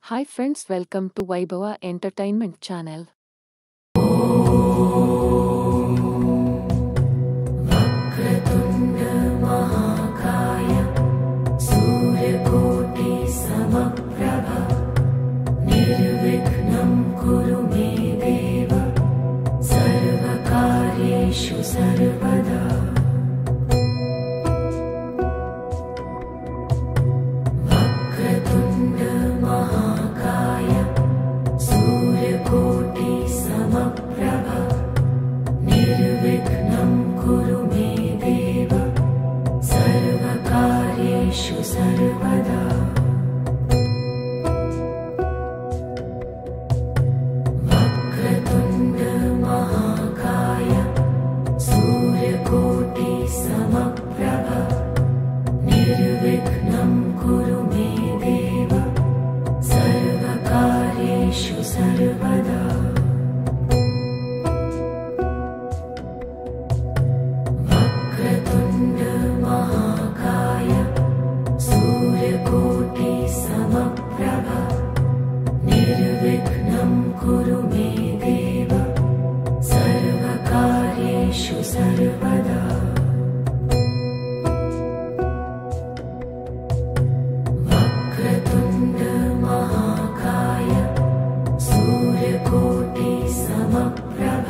Hi friends, welcome to Vaibhava Entertainment Channel. वक्रतुण्ड महाकाय सूर्यकोटि समप्रभ निर्विघ्नं कुरु मे देव सर्वकार्येषु सर्वदा वक्रतुण्ड महाकाय सूर्यकोटि समप्रभ निर्विघ्नं कुरु मे देव सर्वकार्येषु सर्वदा वक्रतुण्ड महाकाय सूर्यकोटि समप्रभ निर्विघ्नं कुरु मे देव सर्वकार्येषु सर्वदा वक्रतुण्ड महाकाय सूर्यकोटि समप्रभ निर्विघ्नं कुरु मे देव सर्वकार्येषु सर्वदा वक्रतुण्ड महाकाय सूर्यकोटि समप्रभ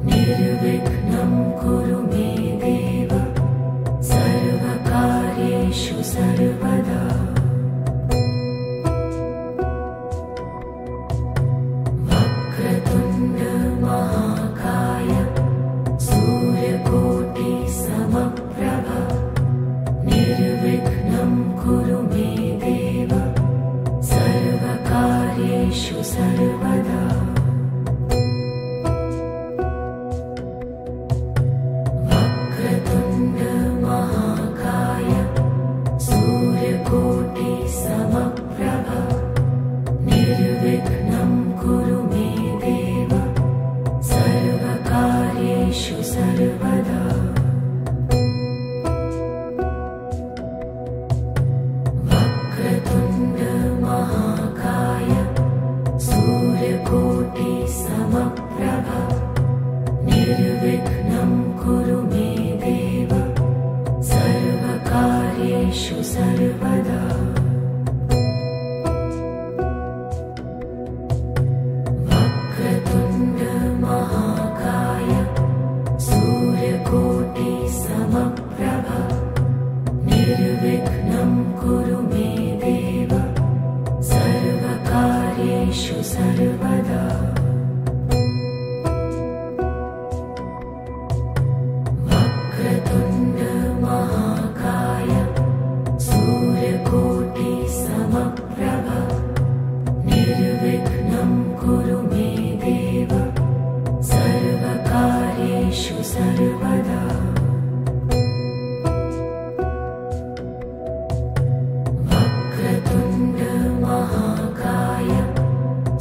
निर्विघ्नं कुरु मे देव सर्वकार्येषु सर्वदा वक्रतुण्ड महाकाय सूर्यकोटि समप्रभ निर्विघ्नं कुरु मे देव सर्वकार्येषु सर्वदा वक्रतुण्ड महाकाय सूर्यकोटि समप्रभ निर्विघ्नं कुरु मे देव सर्वकार्येषु सर्वदा वक्रतुण्ड महाकाय सूर्यकोटि समप्रभ निर्विघ्नं कुरु मे देव सर्वकार्येषु सर्वदा वक्रतुण्ड महाकाय सूर्यकोटि समप्रभ निर्विघ्नं कुरु मे देव सर्वकार्येषु सर्वदा वक्रतुण्ड महाकाय सूर्यकोटि समप्रभ निर्विघ्नं कुरु मे देव सर्वकार्येषु सर्वदा वक्रतुण्ड महाकाय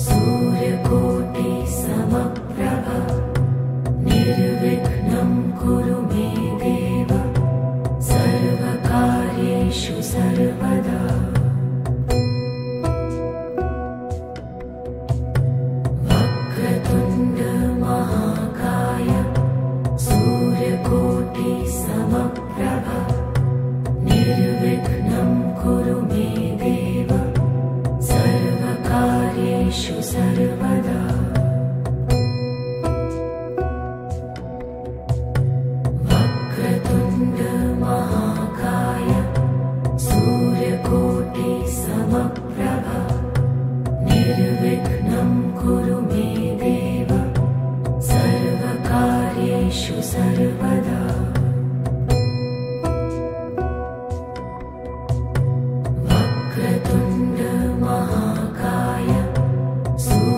सूर्यकोटि समप्रभ निर्विघ्नं कुरु मे देव सर्वकार्येषु सर्वदा वक्रतुण्ड महाकाय सूर्यकोटि समप्रभ निर्विघ्नं कुरु मे देव सर्वकार्येषु सर्वदा वक्रतुण्ड महाकाय सूर्यकोटि समप्रभ निर्विघ्नं कुरु मे देव सर्वकार्येषु सर्वदा वक्रतुण्ड महाकाय सूर्यकोटि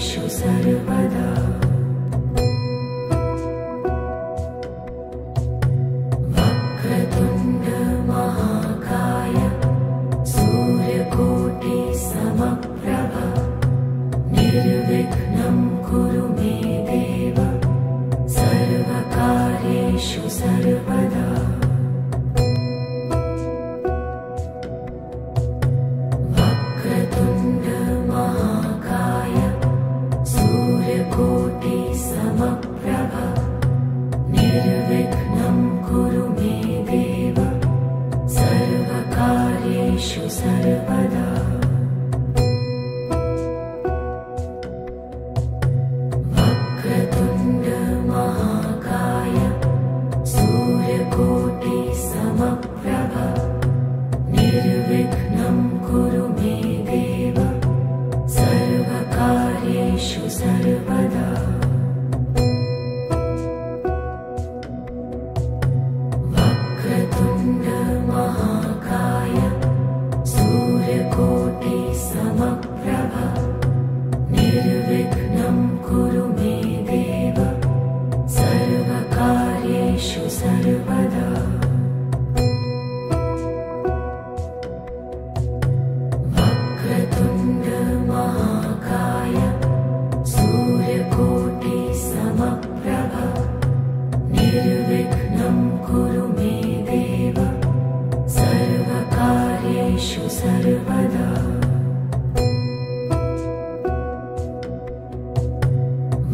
सर्वकार्येषु सर्वदा वक्रतुण्ड महाकाय सूर्यकोटि समप्रभ निर्विघ्नं कुरु मे देव सर्वकार्येषु सर्वदा वक्रतुण्ड महाकाय सूर्यकोटि समप्रभ निर्विघ्नं कुरु मे देव सर्वकार्येषु सर्वदा वक्रतुण्ड महाकाय सूर्यकोटि समप्रभ निर्विघ्नं कुरु मे देव सर्वकार्येषु सर्वदा वक्रतुण्ड महाकाय सूर्यकोटि समप्रभ निर्विघ्नं कुरु मे देव सर्वकार्येषु सर्वदा वक्रतुण्ड महाकाय सूर्यकोटि समप्रभ निर्विघ्नं कुरु मे देव सर्वकार्येषु सर्वदा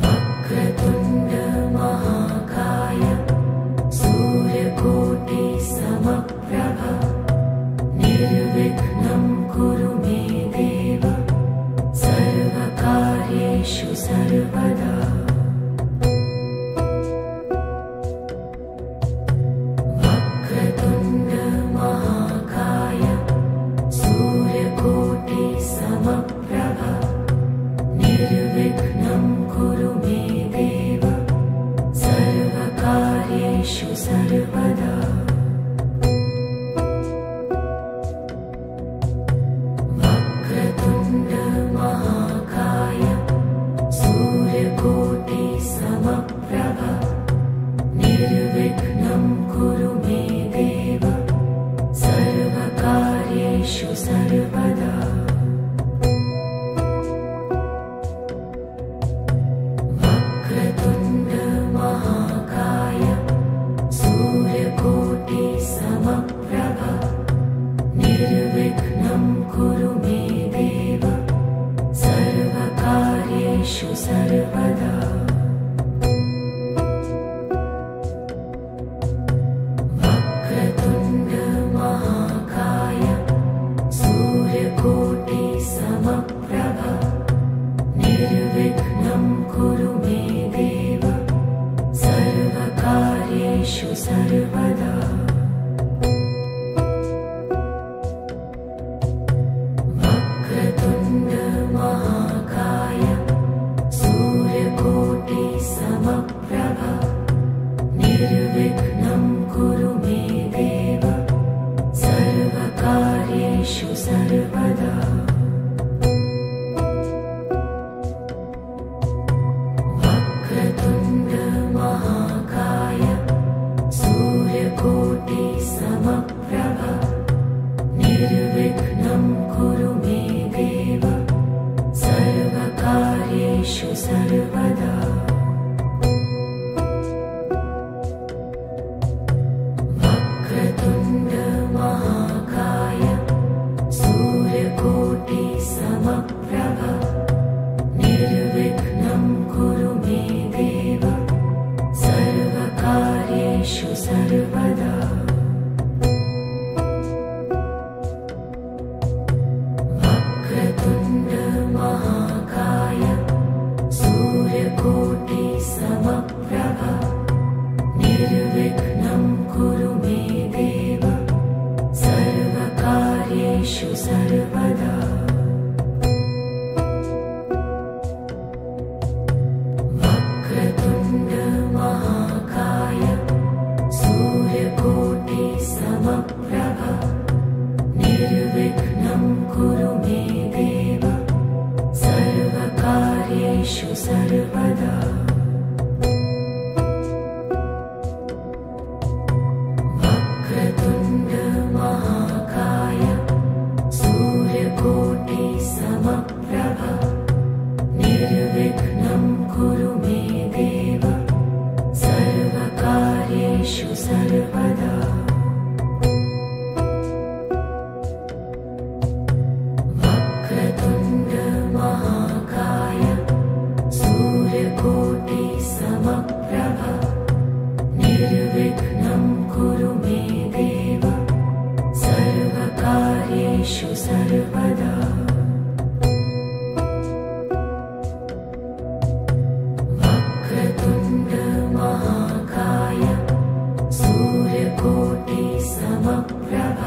वक्रतुण्ड महाकाय सूर्यकोटि समप्रभ निर्विघ्नं कुरु मे देव सर्वकार्येषु सर्वदा वक्रतुण्ड महाकाय सूर्यकोटि समप्रभ निर्विघ्नं कुरु मे देव सर्वकार्येषु सर्वदा वक्रतुण्ड महाकाय सूर्यकोटि समप्रभ निर्विघ्नं कुरु मे देव सर्वकार्येषु सर्वदा वक्रतुण्ड महाकाय सूर्यकोटि समप्रभ निर्विघ्नं कुरु मे देव सर्वकार्येषु सर्वदा वक्रतुण्ड महाकाय सूर्यकोटि समप्रभ निर्विघ्नं कुरु मे देव सर्वकार्येषु सर्वदा वक्रतुण्ड महाकाय सूर्यकोटि समप्रभ निर्विघ्नं कुरु मे देव सर्वकार्येषु सर्वदा वक्रतुण्ड महाकाय सूर्यकोटि समप्रभ निर्विघ्नं कुरु मे देव सर्वकार्येषु सर्वदा वक्रतुण्ड महाकाय सूर्यकोटि समप्रभ निर्विघ्नं कुरु मे देव सर्वकार्येषु सर्वदा वक्रतुण्ड महाकाय सूर्यकोटि समप्रभ निर्विघ्नं कुरु मे देव सर्वकार्येषु सर्वदा सर्वकार्येषु सर्वदा वक्रतुण्ड महाकाय सूर्यकोटि समप्रभ निर्विघ्नं कुरु मे देव सर्वकार्येषु सर्वदा वक्रतुण्ड महाकाय सूर्यकोटि समप्रभ निर्विघ्नं कुरु मे देव सर्वकार्येषु सर्वदा वक्रतुण्ड महाकाय सूर्यकोटि समप्रभ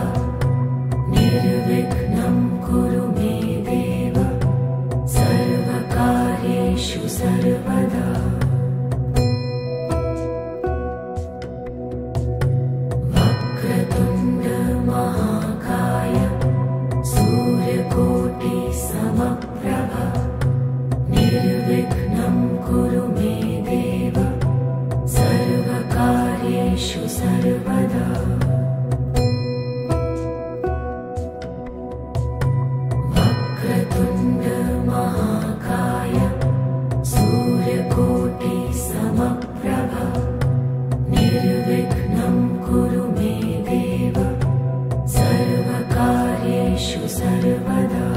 निर्विघ्नं कुरु मे देव सर्वकार्येषु सर्वदा वक्रतुण्ड महाकाय सूर्यकोटि समप्रभ निर्विघ्नं कुरु मे देव सर्वकार्येषु सर्वदा वक्रतुण्ड महाकाय सूर्यकोटि समप्रभ निर्विघ्नं कुरु मे देव सर्वकार्येषु सर्वदा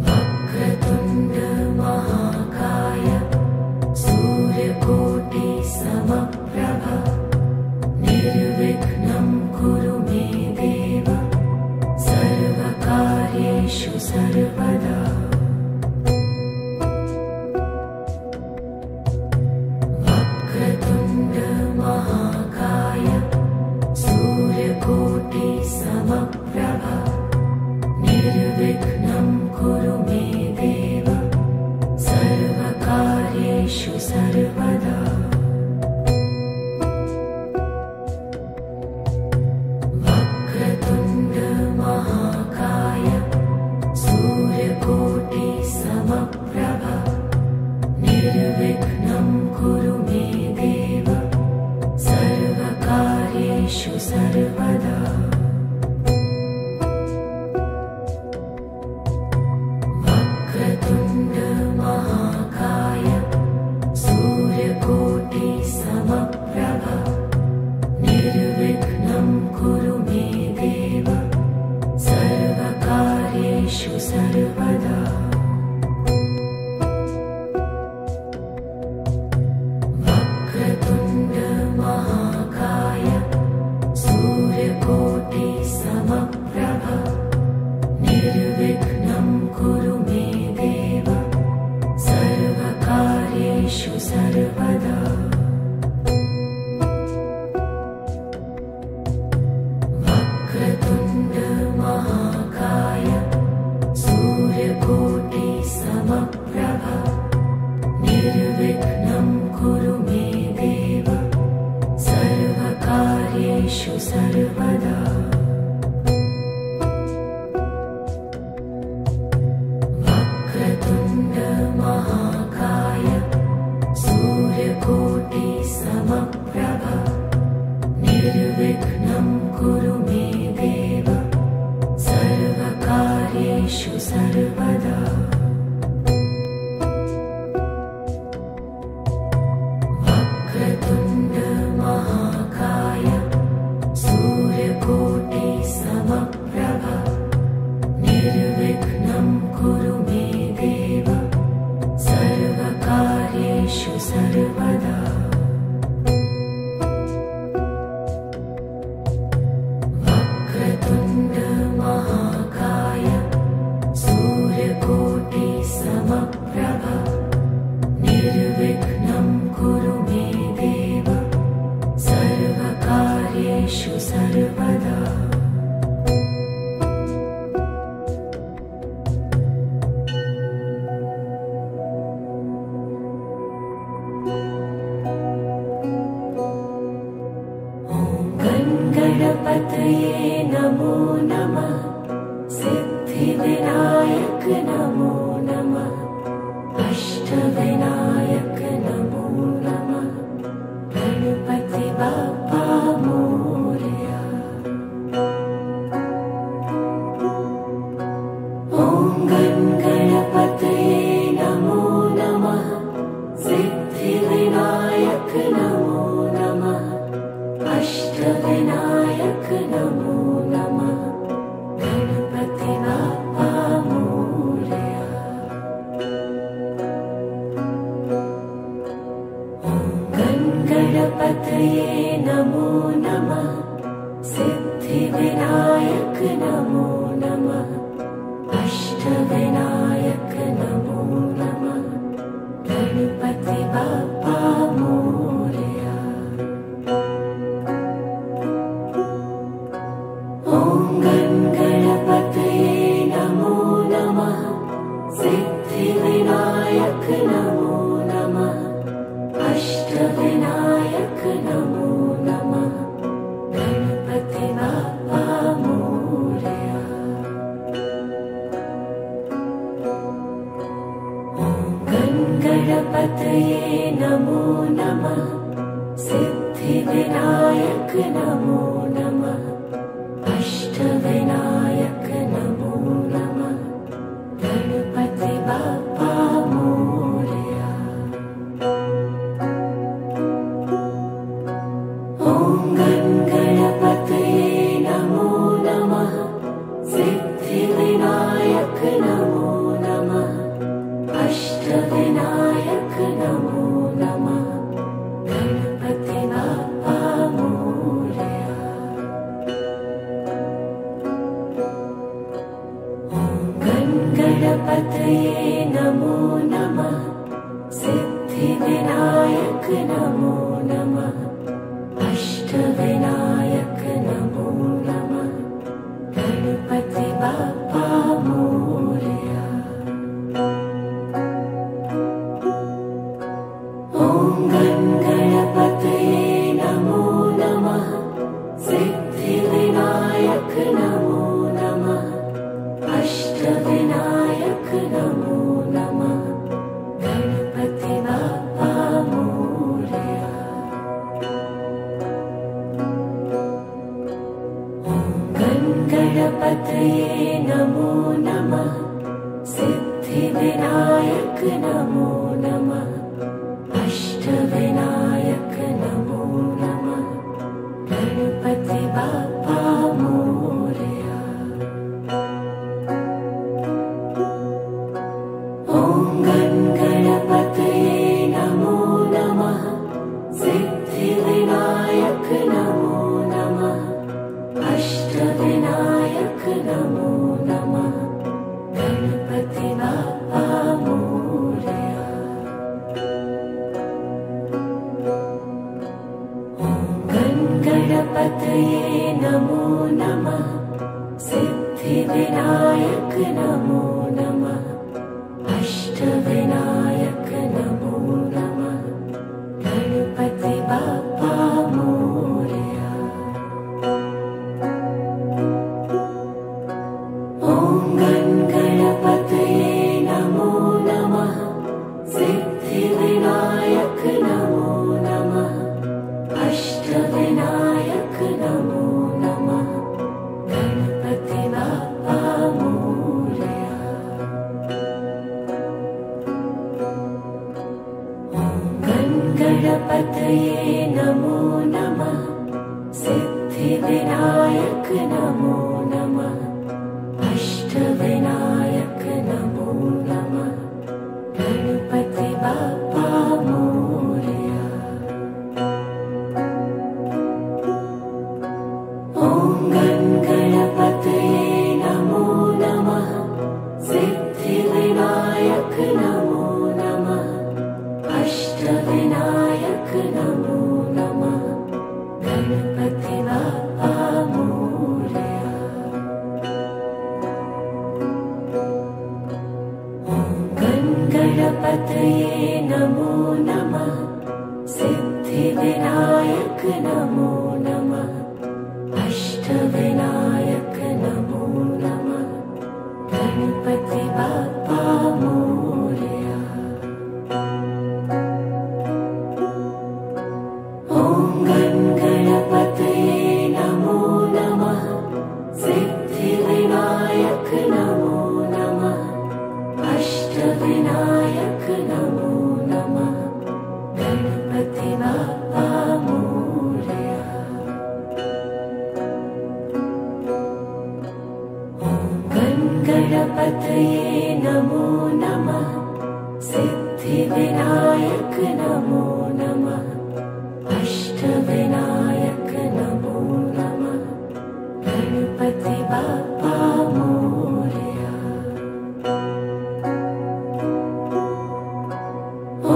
वक्रतुण्ड महाकाय सूर्यकोटि समप्रभ निर्विघ्नं कुरु मे देव सर्वकार्येषु सर्वदा वक्रतुण्ड महाकाय सूर्यकोटि समप्रभ निर्विघ्नं कुरु मे देव सर्वकार्येषु सर्वदा वक्रतुण्ड महाकाय सूर्यकोटि समप्रभ निर्विघ्नं कुरु मे देव सर्वकार्येषु सर्वदा वक्रतुण्ड महाकाय सूर्यकोटि समप्रभ निर्विघ्नं कुरु मे देव सर्वकार्येषु सर्वदा वक्रतुण्ड महाकाय सूर्यकोटि समप्रभ निर्विघ्नं कुरु मे देव सर्वकार्येषु सर्वदा वक्रतुण्ड महाकाय सूर्यकोटि समप्रभ निर्विघ्नं कुरु मे देव सर्वकार्येषु सर्वदा वक्रतुण्ड महाकाय सूर्यकोटि समप्रभ निर्विघ्नं कुरु मे देव सर्वकार्येषु सर्वदा वक्रतुण्ड महाकाय सूर्यकोटि समप्रभ निर्विघ्नं कुरु मे देव सर्वकार्येषु सर्वदा वक्रतुण्ड महाकाय सूर्यकोटि ॐ गणपतये नमो नमः सिद्धिविनायक नमो नमः अष्टविनायक नमो नमः गणपति बाप्पा मोरया। गणपतये नमो नमः सिद्धिविनायक नमो नमः अष्टविनायक नमो नमः गणपति बाप्पा मोरया। ॐ गणपतये नमो नमः सिद्धिविनायक नमो नमः अष्टविनायक नमो नमः गणपति बाप्पा मोरया। गणपतये नमो नमः सिद्धिविनायक नमो नमः अष्टविनायक नमो नमः गणपति बाप्पा मोरया। ॐ गणपतये नमो नमः सिद्धिविनायक नमो नमः अष्टविनायक नमो नमः गणपति बाप्पा मोरया। ॐ गणपतये नमो नमः सिद्धिविनायक नमो नमः अष्टविनायक नमो नमः गणपति बाप्पा मोरया। ॐ गणपतये नमो नमः सिद्धिविनायक नमो नमः अष्टविनायक नमो नमः गणपति बाप्पा मोरया। ॐ गणपतये नमो नमः सिद्धिविनायक नमो नमः अष्टविनायक नमो नमः गणपति बाप्पा मोरया। ॐ गणपतये नमो नमः सिद्धिविनायक नमो नमः अष्टविनायक नमो नमः गणपति बाप्पा मोरया। ॐ गणपतये नमो नमः सिद्धिविनायक नमो नमः अष्टविनायक नमो नमः गणपति बाप्पा मोरया। ॐ गणपतये नमो नमः सिद्धिविनायक नमो नमः अष्टविनायक नमो नमः गणपति बाप्पा मोरया। ॐ गणपतये नमो नमः सिद्धिविनायक नमो नमः अष्टविनायक नमो नमः गणपति बाप्पा मोरया। ॐ गणपतये नमो नमः सिद्धिविनायक नमो नमः अष्टविनायक नमो नमः गणपति बाप्पा मोरया। ॐ गणपतये नमो नमः सिद्धिविनायक नमो नमः अष्टविनायक नमो नमः गणपति बाप्पा मोरया। ॐ गणपतये नमो नमः सिद्धिविनायक नमो नमः गणपतये नमो नमः सिद्धिविनायक नमो नमः अष्टविनायक नमो नमः गणपति बाप्पा मोरया। ॐ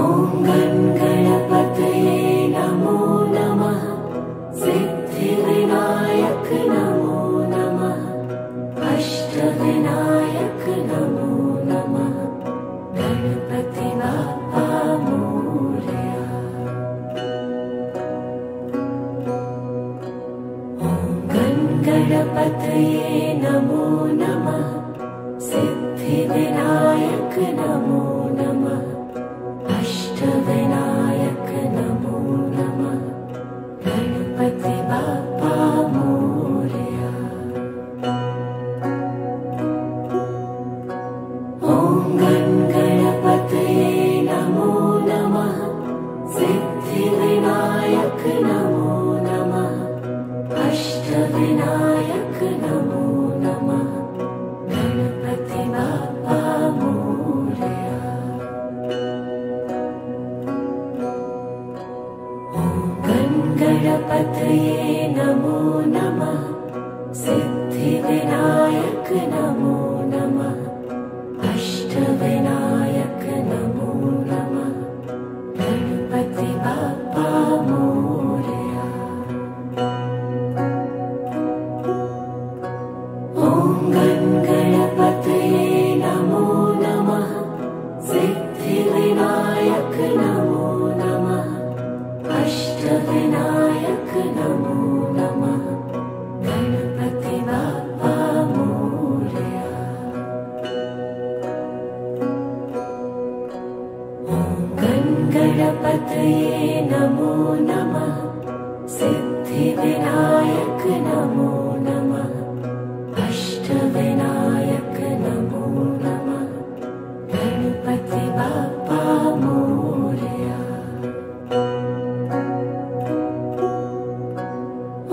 गणपतये नमो नमः सिद्धिविनायक नमो नमः अष्टविनायक नमो नमः गणपति बाप्पा मोरया। ॐ गणपतये नमो नमः सिद्धिविनायक नमो नमः अष्टविनायक नमो नमः गणपति बाप्पा मोरया। ॐ गणपतये नमो नमः सिद्धिविनायक नमो नमः अष्टविनायक नमो नमः गणपति बाप्पा मोरया। ॐ गणपतये नमो नमः सिद्धिविनायक नमो नमः अष्टविनायक नमो नमः गणपति बाप्पा मोरया। ॐ गणपतये नमो नमः सिद्धिविनायक नमो नमः अष्टविनायक नमो नमः गणपति बाप्पा मोरया। ॐ गणपतये नमो नमः सिद्धिविनायक नमो नमः अष्टविनायक नमो नमः गणपति बाप्पा मोरया।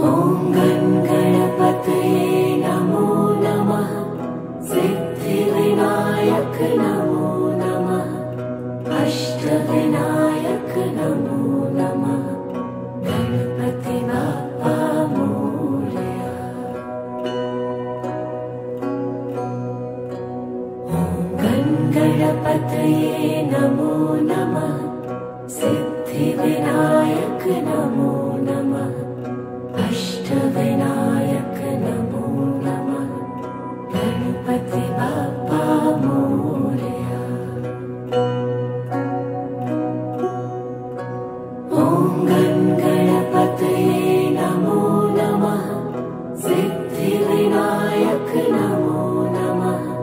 ॐ गणपतये नमो नमः सिद्धिविनायक नमो नमः अष्टविनायक नमो नमः गणपति बाप्पा मोरया। ॐ गणपतये नमो नमः सिद्धिविनायक नमो नमः अष्टविनायक नमो नमः गणपति बाप्पा मोरया। ॐ गणपतये नमो नमः सिद्धिविनायक नमो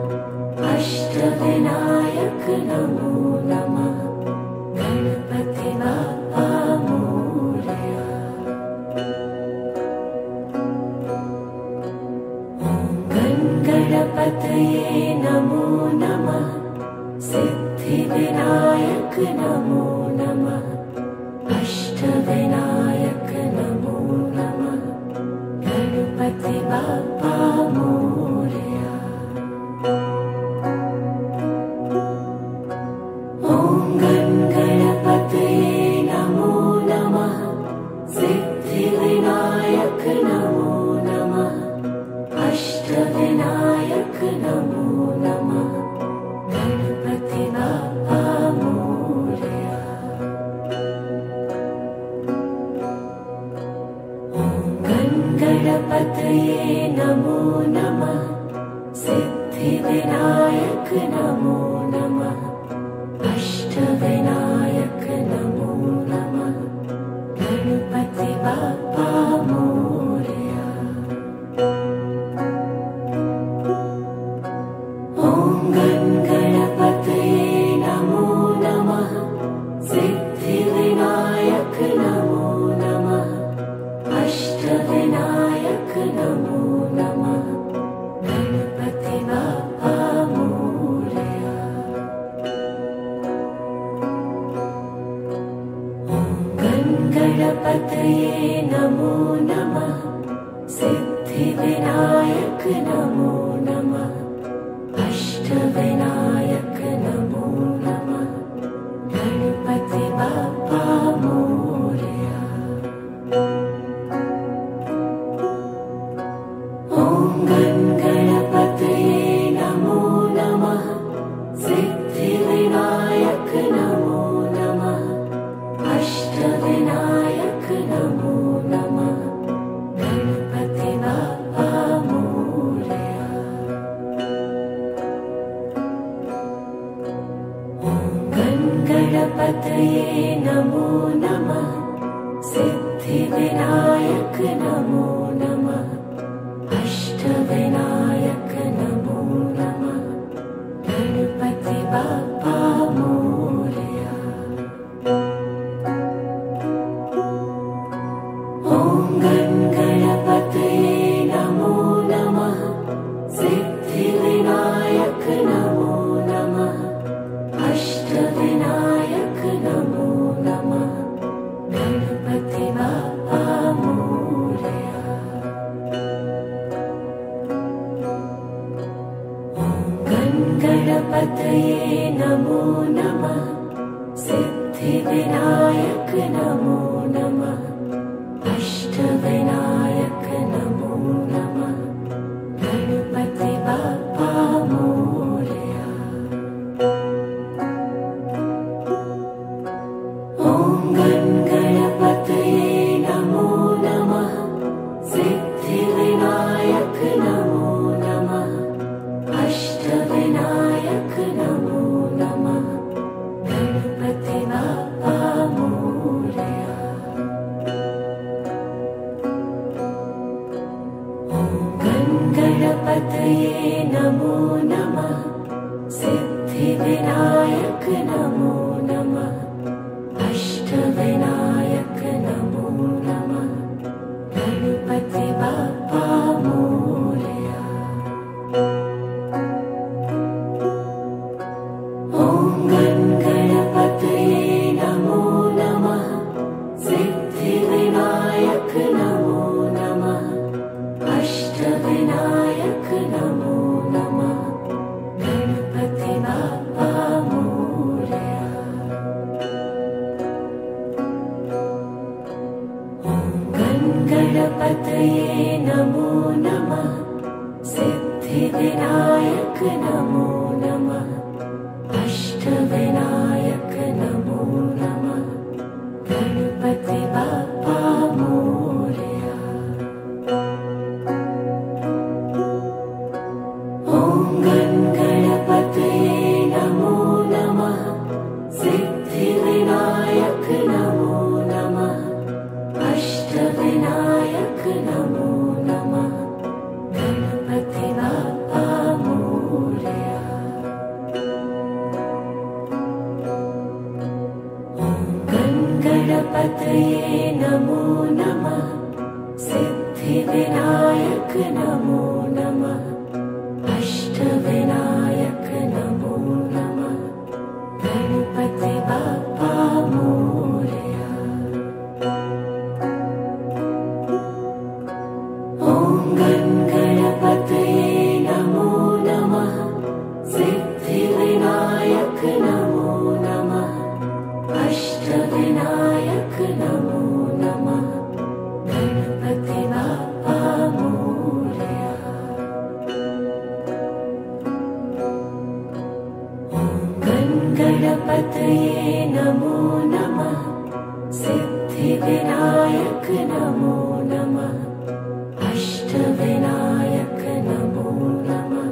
नमः अष्टविनायक नमो नमः गणपति बाप्पा मोरया। ॐ गणपतये नमो नमः सिद्धिविनायक नमो नमः अष्टविनायक नमो नमः गणपति बाप्पा मोरया। ॐ गणपतये नमो नमः सिद्धिविनायक नमो नमः अष्टविनायक नमो नमः गणपति बाप्पा मोरया। ॐ गणपतये नमो नमः सिद्धिविनायक नमो नमः अष्टविनायक नमो नमः गणपति बाप्पा मोरया। ॐ गणपतये नमो नमः सिद्धिविनायक नमो नमः अष्टविनायक नमो नमः गणपति बाप्पा मोरया। गणपतये नमो नमः सिद्धिविनायक नमो नमः। गणपतये नमो नमः सिद्धिविनायक नमो नमः अष्टविनायक नमो नमः गणपति बाप्पा मोरया। ॐ गणपतये नमो नमः सिद्धिविनायक नमो नमः अष्टविनायक नमो नमः गणपति बाप्पा मोरया। गणपतये नमो नमः सिद्धिविनायक नमो नमः अष्टविनायक नमो नमः गणपति बाप्पा मोरया। ॐ गणपतये नमो नमः सिद्धिविनायक नमो नमः अष्टविनायक नमो नमः गणपति बाप्पा मोरया। गणपतये नमो नमः सिद्धिविनायक नमो नमः अष्टविनायक नमो नमः गणपति बाप्पा मोरया। ॐ गणपतये नमो नमः सिद्धिविनायक नमो नमः अष्टविनायक नमो नमः गणपति बाप्पा मोरया। गणपतये नमो नमः सिद्धिविनायक नमो नमः अष्टविनायक नमो नमः गणपति बाप्पा मोरया। ॐ गणपतये नमो नमः सिद्धिविनायक नमो नमः अष्टविनायक नमो नमः गणपति बाप्पा मोरया। गणपतये नमो नमः सिद्धिविनायक नमो नमः अष्टविनायक नमो नमः गणपति बाप्पा मोरया। ॐ गणपतये नमो नमः सिद्धिविनायक नमो नमः अष्टविनायक नमो नमः गणपति बाप्पा मोरया। गणपतये नमो नमः सिद्धिविनायक नमो नमः अष्टविनायक नमो नमः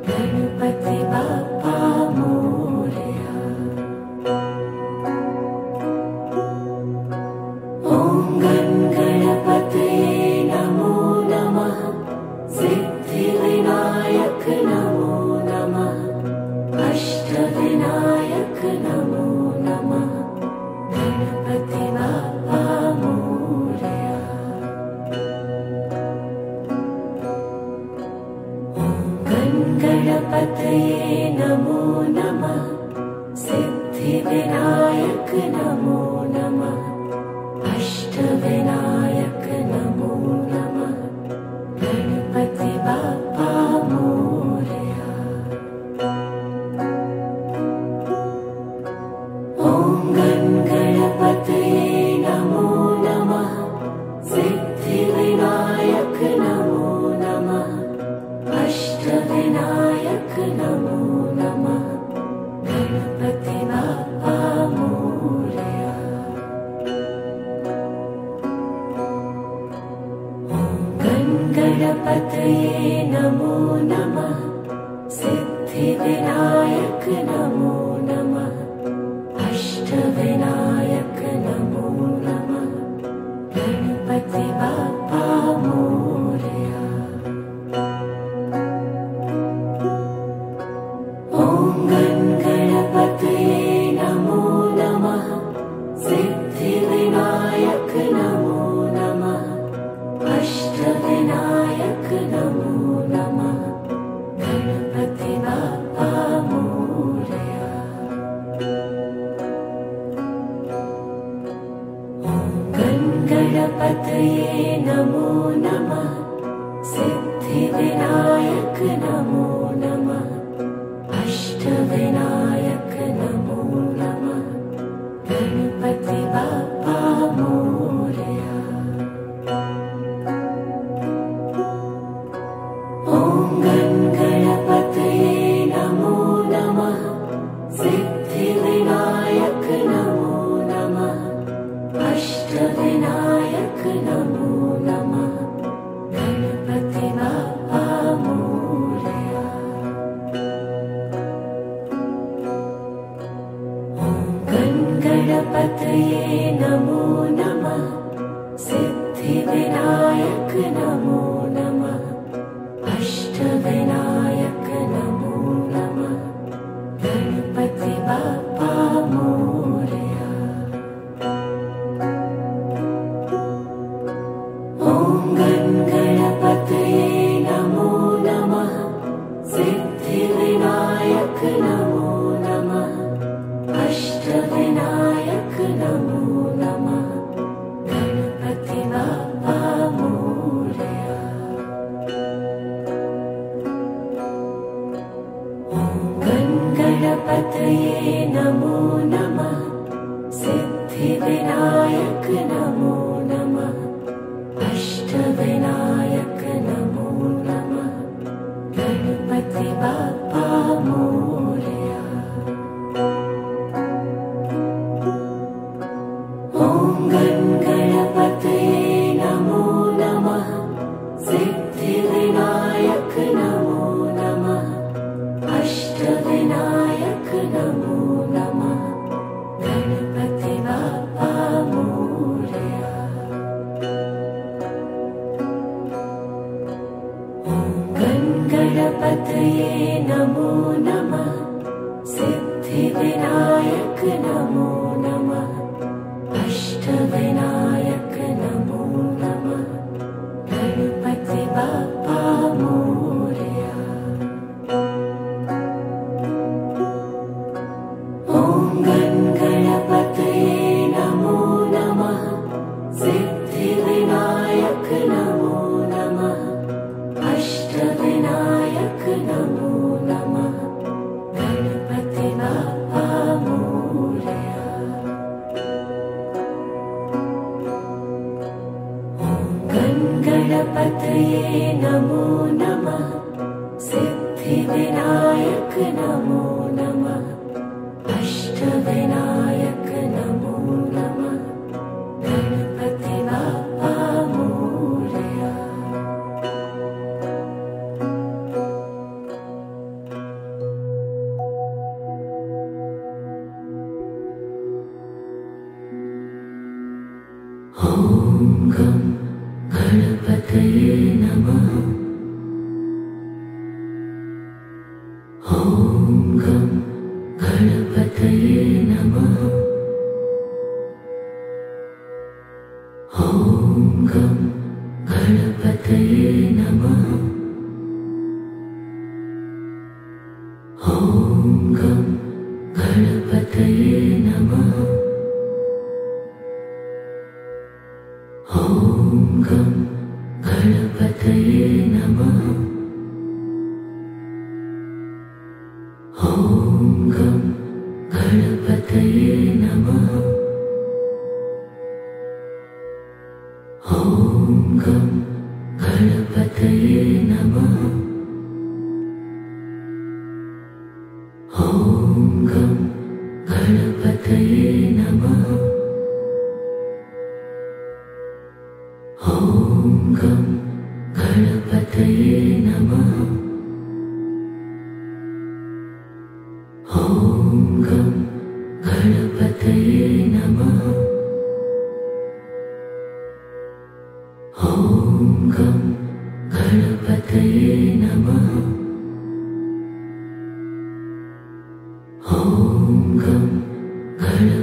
गणपति बाप्पा मोरया। ॐ गणपतये नमो नमः सिद्धिविनायक नमो नमः अष्टविनायक नमो नमः गणपति बाप्पा मोरया। गणपतये नमो नमः सिद्धिविनायक नमो नमः अष्टविनायक नमो नमः गणपति बाप्पा मोरया। ॐ गणपतये नमो नमः सिद्धिविनायक नमो नमः अष्टविनायक नमो नमः गणपति बाप्पा मोरया। गणपतये नमो नमः सिद्धिविनायक नमो नमः अष्ट नमो नमः अष्टविनायक नमो नमः गणपति बाप्पा मोरया। ॐ गणपतये नमो नमः सिद्धिविनायक नमो नमः अष्टविनायक नमो नमः गणपति बाप्पा मोरया। ॐ गणपतये नमो नमः सिद्धिविनायक नमो नमः अष्टविनायक नमो नमः गणपति बाप्पा मोरया। ॐ गणपतये नमो नमः सिद्धिविनायक नमो नमः अष्टविनायक नमो नमः गणपति बाप्पा मोरया। ॐ गणपतये नमो नमः सिद्धिविनायक नमो नमः अष्टविनायक नमो नमः गणपति बाप्पा मोरया। ॐ गणपतये नमो नमः सिद्धिविनायक नमो नमः अष्टविनायक नमो नमः गणपति बाप्पा मोरया। ॐ गणपतये नमो नमः सिद्धिविनायक नमो नमः अष्टविनायक नमो नमः गणपति बाप्पा मोरया। ॐ गणपतये नमो नमः सिद्धिविनायक नमो नमः अष्टविनायक नमो नमः गणपति बाप्पा मोरया। ॐ गणपतये नमो नमः सिद्धिविनायक नमो नमः अष्टविनायक नमो नमः गणपति बाप्पा मोरया। ॐ गणपतये नमः। ॐ गणपतये नमः। ॐ गणपतये नमः। ॐ गणपतये नमः। ॐ गणपतये नमः। ॐ गणपतये नमः। ॐ गणपतये नमः। ॐ गणपतये नमः। ॐ गणपतये नमः। ॐ गणपतये नमः। ॐ गणपतये नमः। ॐ गणपतये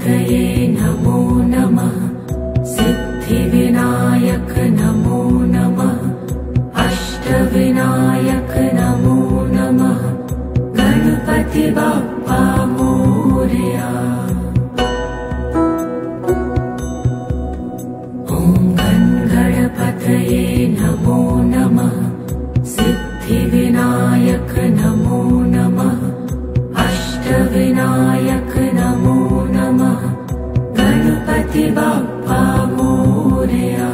गणपतये नमो नमः सिद्धिविनायक नमो नमः अष्टविनायक नमो नमः गणपति बाप्पा मोरया। ॐ गणपतये नमो नमः सिद्धिविनायक नमो नमः अष्टविनायक नमो नमः गणपति बाप्पा मोरया।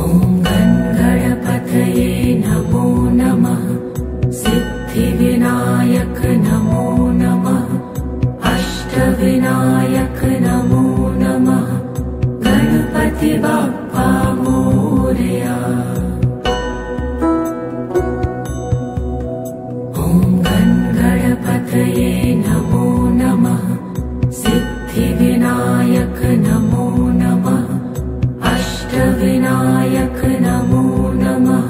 ॐ गणपतये नमो नमः सिद्धिविनायक नमो नमः अष्टविनायक नमो नमः गणपति बाप्पा मोरया। ॐ गणपतये नमो नमः सिद्धिविनायक नमो नमः अष्टविनायक नमो नमः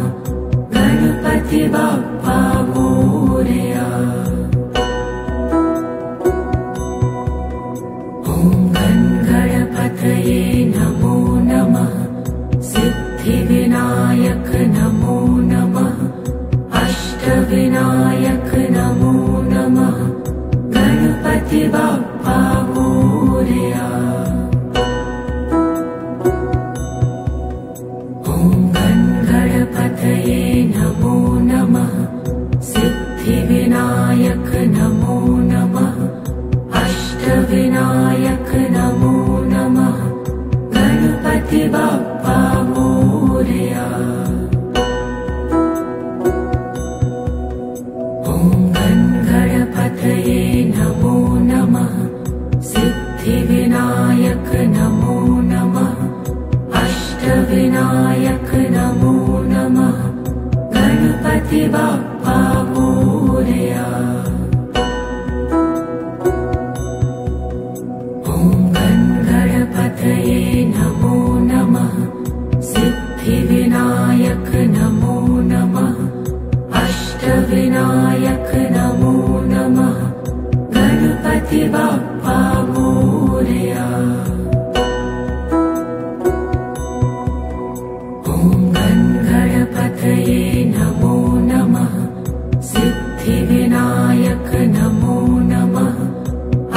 गणपति बाप्पा मोरया। ॐ गणपतये नमो नमः सिद्धिविनायक नमो नमः अष्टविनायक नमो नमः गणपति बाप्पा मोरया। ॐ गणपतये नमो नमः सिद्धिविनायक नमो नमः अष्टविनायक नमो नमः गणपति बाप्पा मोरया। ॐ गणपतये नमो नमः सिद्धिविनायक नमो नमः अष्टविनायक नमो नमः गणपति बाप्पा मोरया। ॐ गणपतये नमो नमः सिद्धिविनायक नमो नमः अष्टविनायक नमो नमः गणपति बाप्पा मोरया। ॐ गणपतये नमो नमः सिद्धिविनायक नमो नमः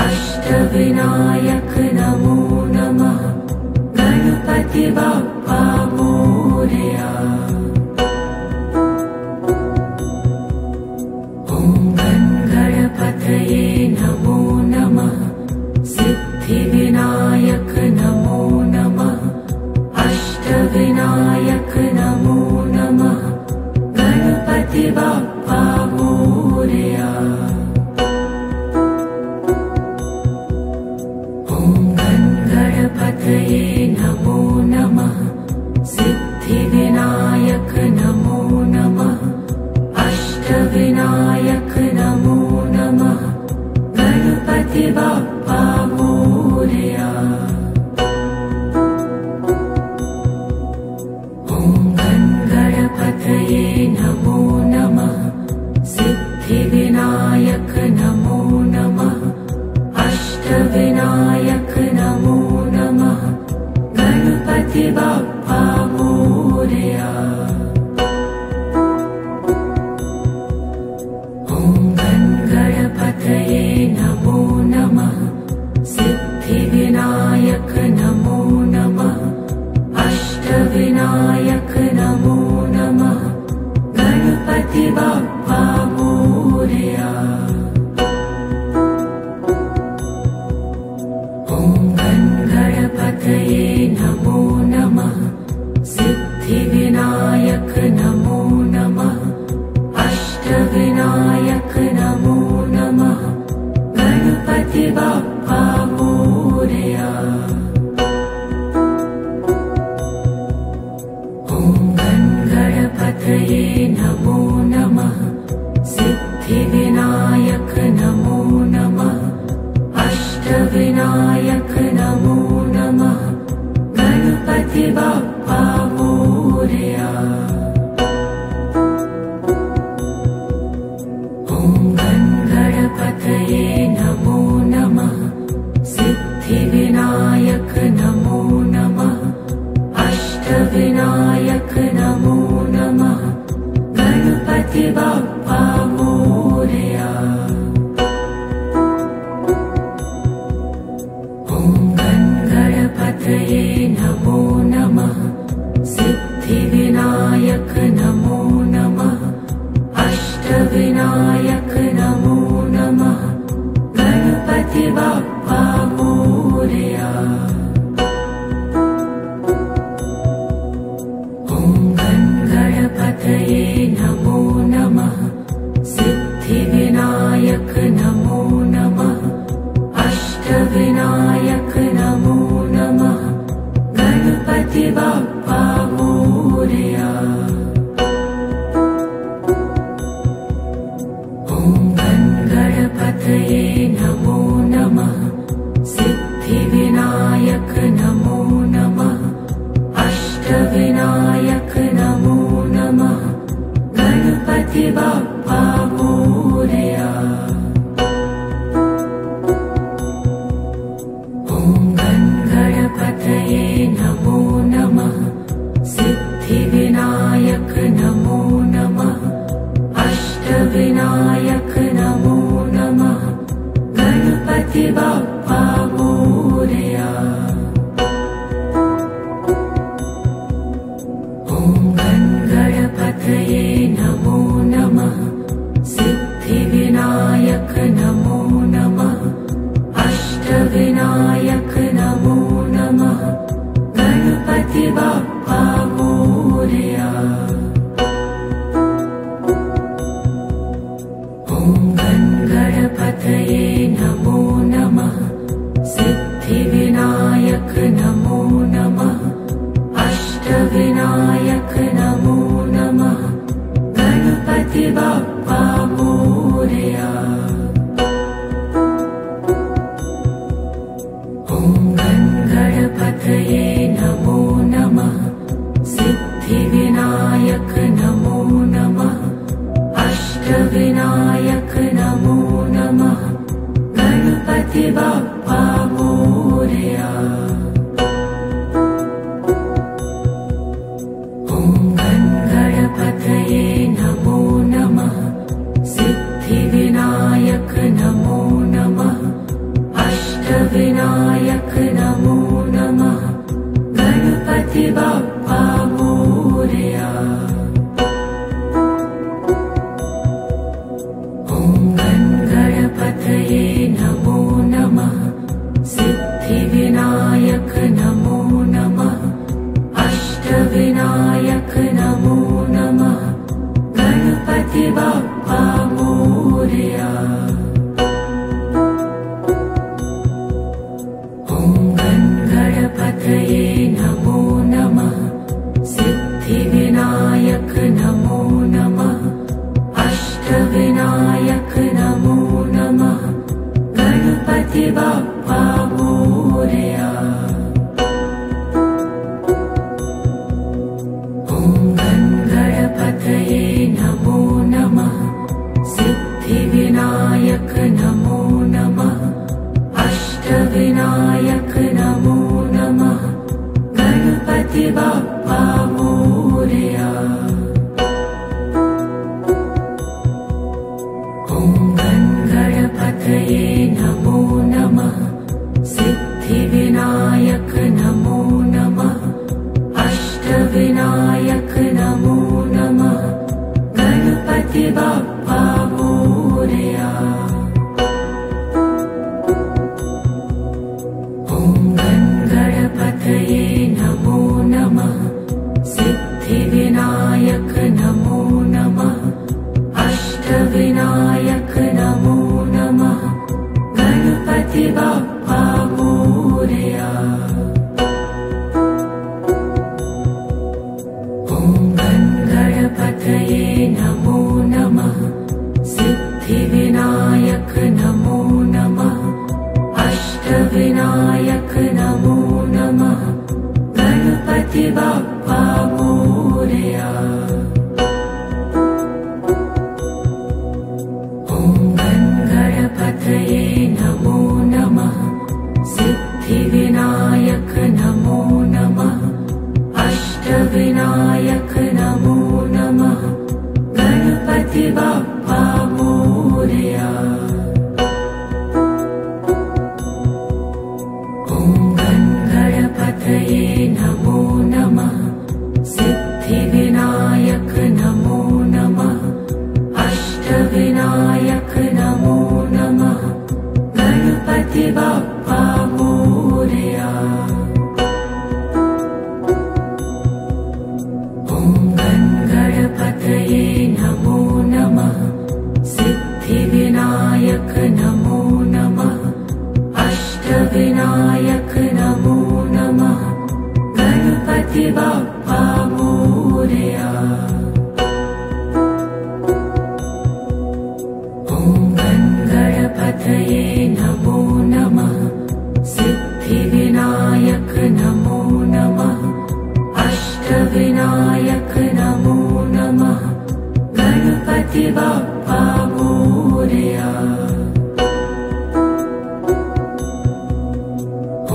अष्टविनायक नमो नमः गणपति बाप्पा मोरया। ॐ गणपतये नमो नमः सिद्धिविनायक नमो नमः अष्टविनायक नमो नमः गणपति बाप्पा मोरया। ॐ गणपतये नमो नमः सिद्धिविनायक नमो नमः अष्टविनायक नमो नमः गणपति बाप्पा मोरया। ॐ गणपतये नमो नमः सिद्धिविनायक नमो नमः अष्टविनायक नमो नमः गणपति बाप्पा मोरया। ॐ गणपतये नमो नमः सिद्धिविनायक नमो नमः अष्टविनायक नमो नमः गणपति बाप्पा मोरया। ॐ गणपतये नमो नमः सिद्धिविनायक नमो नमः अष्टविनायक नमो नमः गणपति बाप्पा मोरया। ॐ गणपतये नमो नमः सिद्धिविनायक नमो नमः अष्टविनायक नमो नमः गणपति बाप्पा मोरया। ॐ बाप्पा मोरया। ॐ गणपतये नमो नमः। सिद्धिविनायक नमो नमः। अष्टविनायक नमो नमः। गणपति बाप्पा मोरया। ॐ गणपतये नमो नमः। सिद्धिविनायक नमो नमः। अष्टविनायक नमो नमः। गणपति बाप्पा मोरया। ॐ गणपतये नमो नमः। सिद्धिविनायक नमो नमः। अष्टविनायक नमो नमः। गणपति बाप्पा मोरया। ॐ गणपतये नमो नमः। सिद्धिविनायक नमो नमः। अष्टविनायक नमो नमः। गणपति बाप्पा मोरया। ॐ गणपतये नमो नमः। सिद्धिविनायक नमो नमः। अष्टविनायक नमो नमः। गणपति बाप्पा मोरया। ॐ गणपतये नमो नमः। सिद्धिविनायक नमो नमः। अष्टविनायक नमो नमः। गणपति बाप्पा मोरया। ॐ गणपतये नमो नमः। सिद्धिविनायक नमो नमः। अष्टविनायक नमो नमः। गणपति बाप्पा मोरया। ॐ गणपतये नमो नमः। सिद्धिविनायक नमो नमः। अष्टविनायक नमो नमः। गणपति बाप्पा मोरया। ॐ गणपतये नमो नमः। सिद्धिविनायक नमो नमः। अष्टविनायक नमो नमः। गणपति बाप्पा मोरया। ॐ गणपतये नमो नमः। सिद्धिविनायक नमो नमः। अष्टविनायक नमो नमः। गणपति बाप्पा मोरया। ॐ गणपतये नमो नमः। सिद्धिविनायक नमो नमः। अष्टविनायक नमो नमः। गणपति बाप्पा मोरया। ॐ गणपतये नमो नमः। सिद्धिविनायक नमो नमः। अष्टविनायक नमो नमः। गणपति बाप्पा मोरया। ॐ गणपतये नमो नमः। सिद्धिविनायक नमो नमः। अष्टविनायक नमो नमः। गणपति बाप्पा मोरया। ॐ गणपतये नमो नमः। सिद्धिविनायक नमो नमः। अष्टविनायक नमो नमः। गणपति बाप्पा मोरया। ॐ गणपतये नमो नमः। सिद्धिविनायक नमो नमः। अष्टविनायक नमो नमः। गणपति बाप्पा मोरया। ॐ गणपतये नमो नमः। सिद्धिविनायक नमो नमः। अष्टविनायक नमो नमः। गणपति बाप्पा मोरया। ॐ गणपतये नमो नमः। सिद्धिविनायक नमो नमः। अष्टविनायक नमो नमः। गणपति बाप्पा मोरया। ॐ गणपतये नमो नमः। सिद्धिविनायक नमो नमः। अष्टविनायक नमो नमः। गणपति बाप्पा मोरया।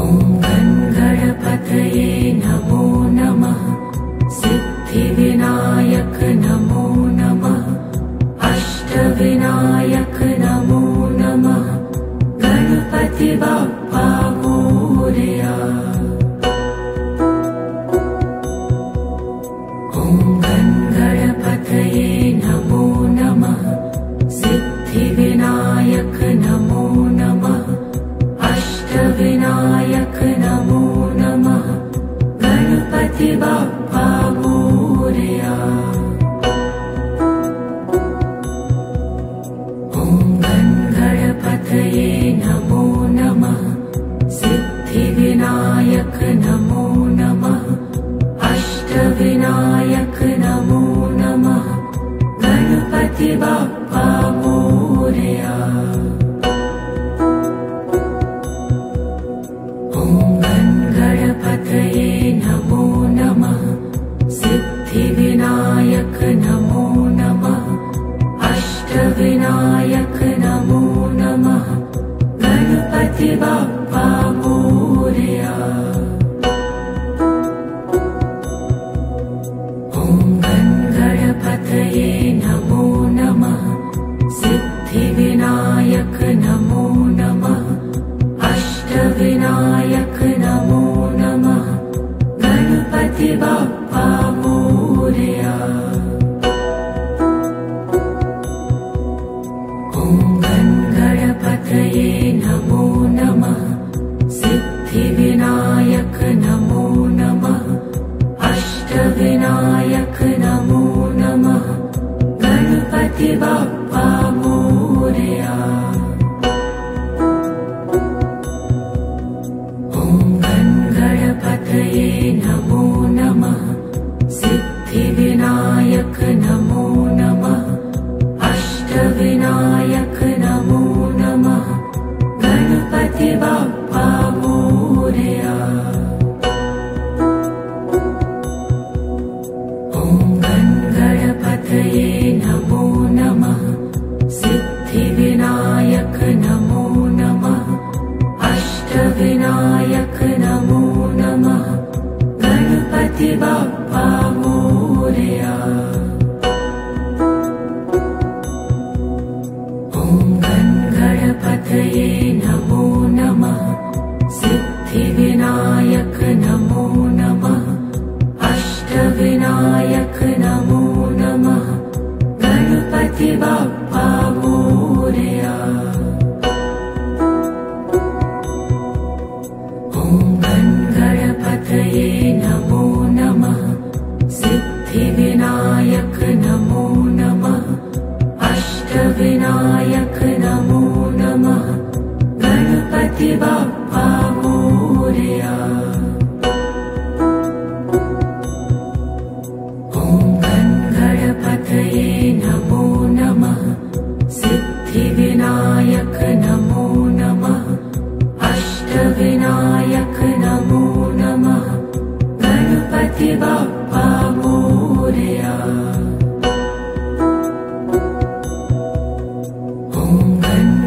ॐ गणपतये नमो नमः। सिद्धिविनायक नमो नमः। अष्टविनायक नमो नमः। गणपति बाप्पा मोरया। ॐ गणपतये नमो नमः। सिद्धिविनायक नमो नमः। अष्टविनायक नमो नमः। गणपति बाप्पा मोरया। ॐ गणपतये नमो नमः। सिद्धिविनायक नमो नमः। अष्टविनायक नमो नमः। गणपति बाप्पा मोरया। ॐ गणपतये नमो नमः। सिद्धिविनायक नमो नमः। अष्टविनायक नमो नमः। गणपति बाप्पा मोरया। ॐ गणपतये नमो नमः। सिद्धिविनायक नमो नमः। अष्टविनायक नमो नमः। गणपति बाप्पा मोरया। ॐ गणपतये नमो नमः। सिद्धिविनायक नमो नमः। अष्टविनायक नमो नमः। गणपति बाप्पा मोरया। ॐ गणपतये नमो नमः। सिद्धिविनायक नमो नमः। अष्टविनायक नमो नमः। गणपति बाप्पा मोरया। ॐ गणपतये नमो नमः। सिद्धिविनायक नमो नमः। अष्टविनायक नमो नमः। गणपति बाप्पा मोरया। ॐ गणपतये नमो नमः। सिद्धिविनायक नमो नमः। अष्टविनायक नमो नमः। गणपति बाप्पा मोरया। ॐ गणपतये नमो नमः। सिद्धिविनायक नमो नमः। अष्टविनायक नमो नमः। गणपति बाप्पा मोरया। ॐ गणपतये नमो नमः। सिद्धिविनायक नमो नमः। अष्टविनायक नमो नमः। गणपति बाप्पा मोरया। ॐ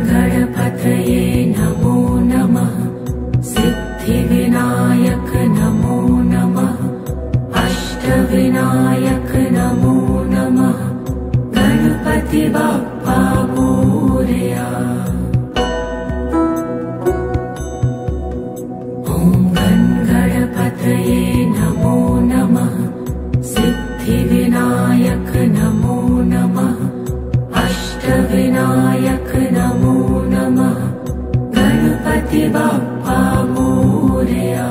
गणपतये नमो नमः। सिद्धिविनायक नमो नमः। अष्टविनायक नमो नमः। गणपति बाप्पा मोरया। ॐ गणपतये नमो नमः। सिद्धिविनायक नमो नमः। अष्टविनायक नमो नमः। गणपति बाप्पा मोरया।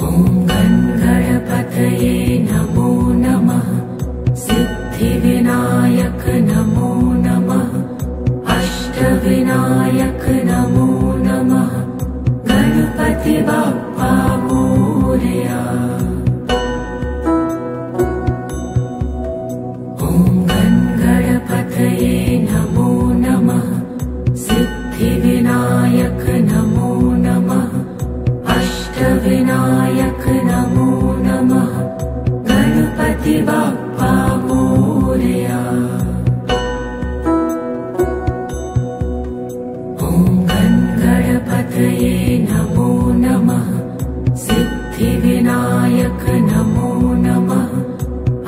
ॐ गणपतये नमो नमः। सिद्धिविनायक नमो नमः। अष्टविनायक नमो नमः। गणपति बाप्पा मोरया। ॐ गणपतये नमो नमः। सिद्धिविनायक नमो नमः। अष्टविनायक नमो नमः। गणपति बाप्पा मोरया। ॐ गणपतये नमो नमः। सिद्धिविनायक नमो नमः।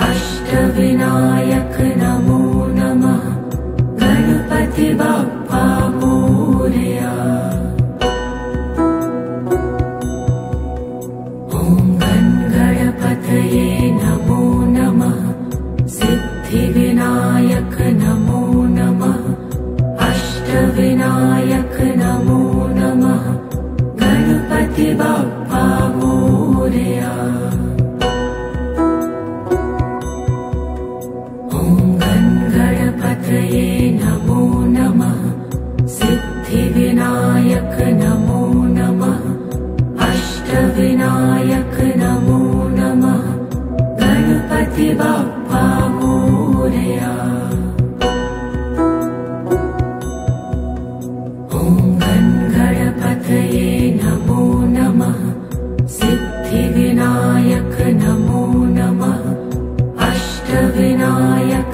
अष्टविनायक नमो नमः। गणपति बाप्पा मोरया। ॐ गणपतये नमो नमः। सिद्धिविनायक नमो नमः। अष्टविनायक नमो नमः। गणपति बाप्पा मोरया। ॐ गणपतये नमो नमः। सिद्धिविनायक नमो नमः। अष्टविनायक नमो नमः। गणपति बाप्पा मोरया। ॐ गणपतये नमो नमः। सिद्धिविनायक नमो नमः। अष्टविनायक